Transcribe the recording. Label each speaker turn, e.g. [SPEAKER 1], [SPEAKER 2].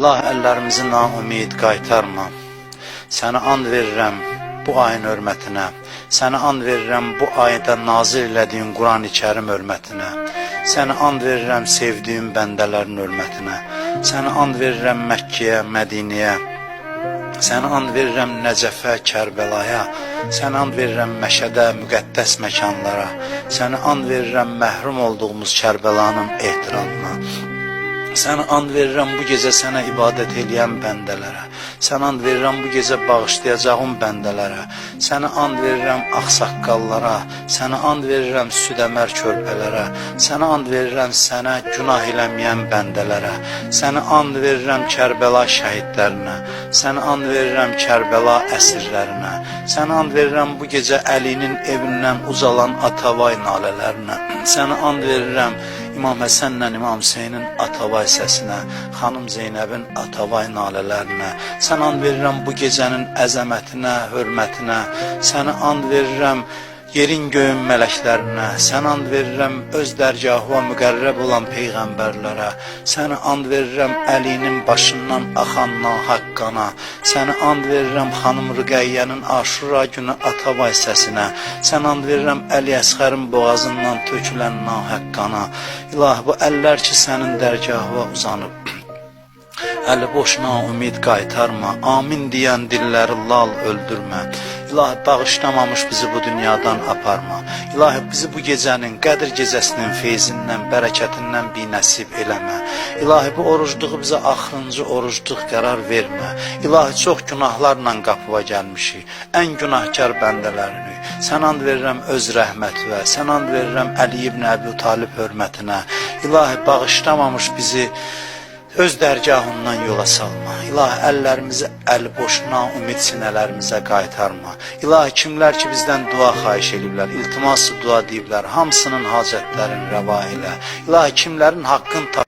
[SPEAKER 1] Allah əllərimizi naümid qaytarma. Sənə and verirəm bu ayın hörmətinə. Sənə and verirəm bu ayda nazil elədiyin Quran-ı Kərim hörmətinə. Sənə and verirəm sevdiyim bəndələrin hörmətinə. Sənə and verirəm Məkkəyə, Mədinəyə. Sənə and verirəm Nəcəfə, Kərbəlaya. Sənə and verirəm Məşədə, müqəddəs məkanlara. Sənə and verirəm məhrum olduğumuz Kərbəlanın ehtiramına. Sənə and verirəm bu gecə sənə ibadət eləyən bəndələrə. Sənə and verirəm bu gecə bağışlayacağım bəndələrə. Sənə and verirəm ağsaqqallara. Sənə and verirəm südəmər körpələrə. Sənə and verirəm sənə günah eləməyən bəndələrə. Sənə and verirəm Kərbəla şəhidlərinə. Sənə and verirəm Kərbəla əsirlərinə. Sənə and verirəm bu gecə Əlinin evindən uzalan Atavay nalələrinə. Sənə and verirəm İmam Həsənlə İmam Hüseynin Atavay səsinə, xanım Zeynəbin Atavay nalələrinə. Sənə and verirəm bu gecənin əzəmətinə, hörmətinə. Sənə and verirəm yerin göyün mələklərinə. Sənə and verirəm öz dərgahına müqərrəb olan peyğəmbərlərə. Sənə and verirəm Əlinin başından axan nahaq qana. Sənə and verirəm xanım Rüqəyyənin Aşura günü Atavay səsinə. Sənə and verirəm Əli Əsxərin boğazından tökülən nahaq qana. İlahi, bu əllər ki sənin dərgahına uzanıb, əli boşuna ümid qaytarma. Amin deyən dilləri lal öldürmə. İlahi, bağışlamamış bizi bu dünyadan aparma. İlahi, bizi bu gecənin, Qədir gecəsinin feyzindən, bərəkətindən binəsib eləmə. İlahi, bu orucluğu bizə axırıncı orucluq qərar vermə. İlahi, çox günahlarla qapıva gəlmişik, ən günahkar bəndələrini. Sənə and verirəm öz rəhmətinə, sənə and verirəm Əli ibn Əbi Talib hörmətinə. İlahi, bağışlamamış bizi öz dərgahından yola salma. İlahi, əllərimizi əli boşuna, ümid sinələrimizə qaytarma. İlahi, kimlər ki bizdən dua xahiş ediblər, iltiması dua deyiblər, hamısının hacətlərini rəva elə. İlahi, kimlərin haqqın